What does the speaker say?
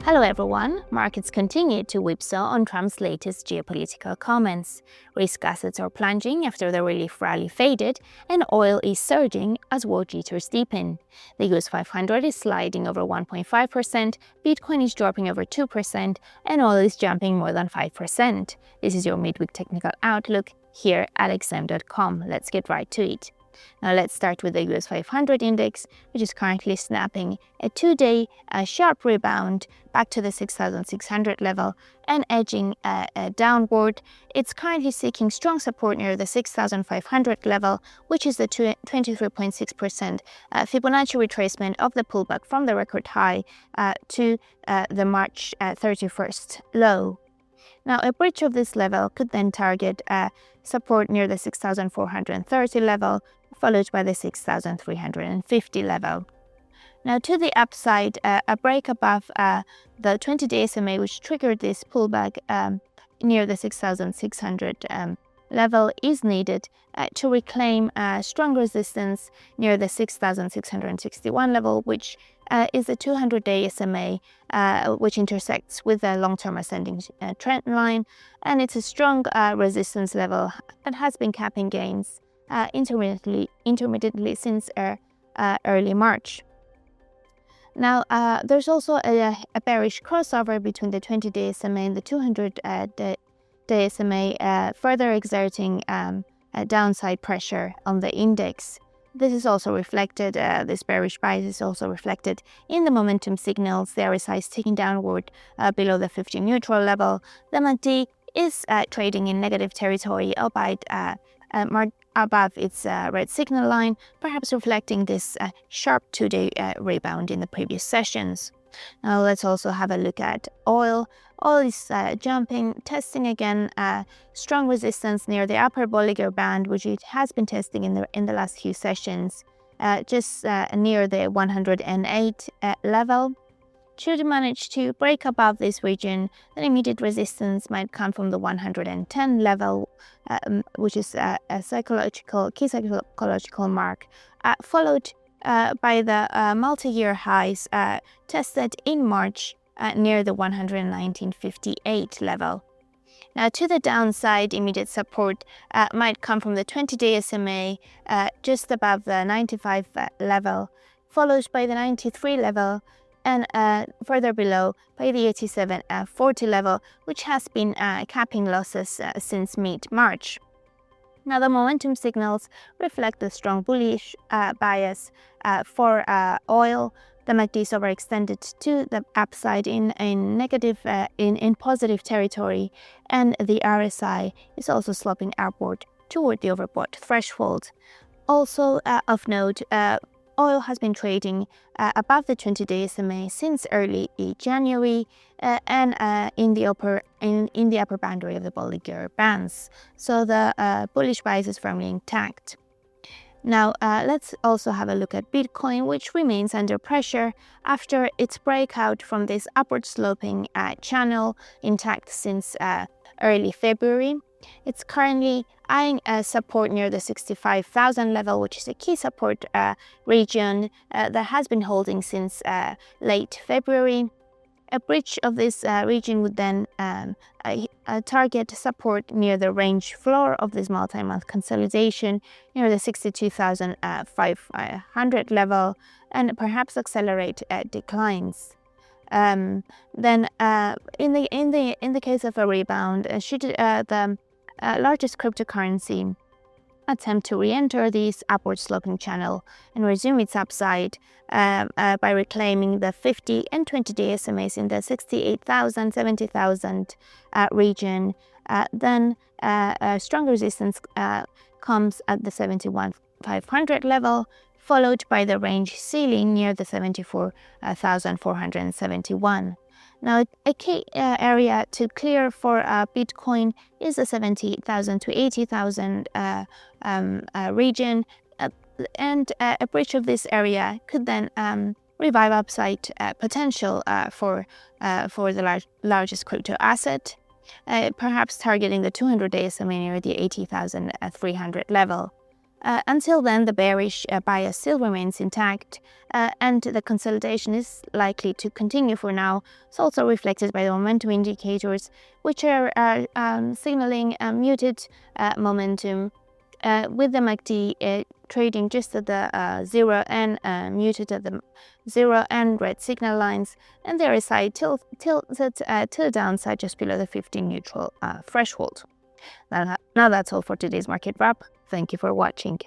Hello everyone, markets continue to whipsaw on Trump's latest geopolitical comments. Risk assets are plunging after the relief rally faded, and oil is surging as war jitters deepen. The US500 is sliding over 1.5%, Bitcoin is dropping over 2%, and oil is jumping more than 5%. This is your midweek technical outlook here at xm.com. Let's get right to it. Now let's start with the US500 index, which is currently snapping a two-day sharp rebound back to the 6,600 level and edging downward. It's currently seeking strong support near the 6,500 level, which is the 23.6% Fibonacci retracement of the pullback from the record high to the March 31st low. Now, a breach of this level could then target support near the 6,430 level, followed by the 6,350 level. Now, to the upside, a break above the 20-day SMA, which triggered this pullback near the 6,600 level, is needed to reclaim strong resistance near the 6,661 level, which is the 200-day SMA, which intersects with the long-term ascending trend line, and it's a strong resistance level that has been capping gains intermittently since early March. Now, there's also a bearish crossover between the 20-day SMA and the 200-day SMA, further exerting downside pressure on the index. This is also reflected, this bearish bias is also reflected in the momentum signals. The RSI is ticking downward below the 50 neutral level. The MACD is trading in negative territory, albeit above its red signal line, perhaps reflecting this sharp two-day rebound in the previous sessions. Now let's also have a look at oil. Oil is jumping, testing again strong resistance near the upper Bollinger Band, which it has been testing in the last few sessions, just near the 108 level. Should it manage to break above this region, then immediate resistance might come from the 110 level, which is a key psychological mark, followed by the multi-year highs tested in March near the 119.58 level. Now, to the downside, immediate support might come from the 20-day SMA just above the 95 level, followed by the 93 level, and further below by the 87.40 level, which has been capping losses since mid-March. Now, the momentum signals reflect the strong bullish bias for oil. The MACD is overextended to the upside in positive territory, and the RSI is also sloping upward toward the overbought threshold. Also of note, oil has been trading above the 20-day SMA since early January and in the upper boundary of the Bollinger Bands. So the bullish bias is firmly intact. Now, let's also have a look at Bitcoin, which remains under pressure after its breakout from this upward sloping channel intact since early February. It's currently eyeing support near the 65,000 level, which is a key support region that has been holding since late February. A breach of this region would then target support near the range floor of this multi-month consolidation near the 62,500 level, and perhaps accelerate declines. Then, in the case of a rebound, should the largest cryptocurrency attempt to re-enter this upward sloping channel and resume its upside by reclaiming the 50 and 20-day SMAs in the 68,000, 70,000 region, then strong resistance comes at the 71,500 level, followed by the range ceiling near the 74,471. Now, a key area to clear for Bitcoin is the 70,000 to 80,000 region, and a breach of this area could then revive upside potential for the largest crypto asset, perhaps targeting the 200-day SMA near the 80,300 level. Until then, the bearish bias still remains intact, and the consolidation is likely to continue for now. It's also reflected by the momentum indicators, which are signaling a muted momentum, with the MACD trading just at the 0 and muted at the 0 and red signal lines, and the RSI tilted to the downside just below the 15 neutral threshold. Now that's all for today's market wrap. Thank you for watching.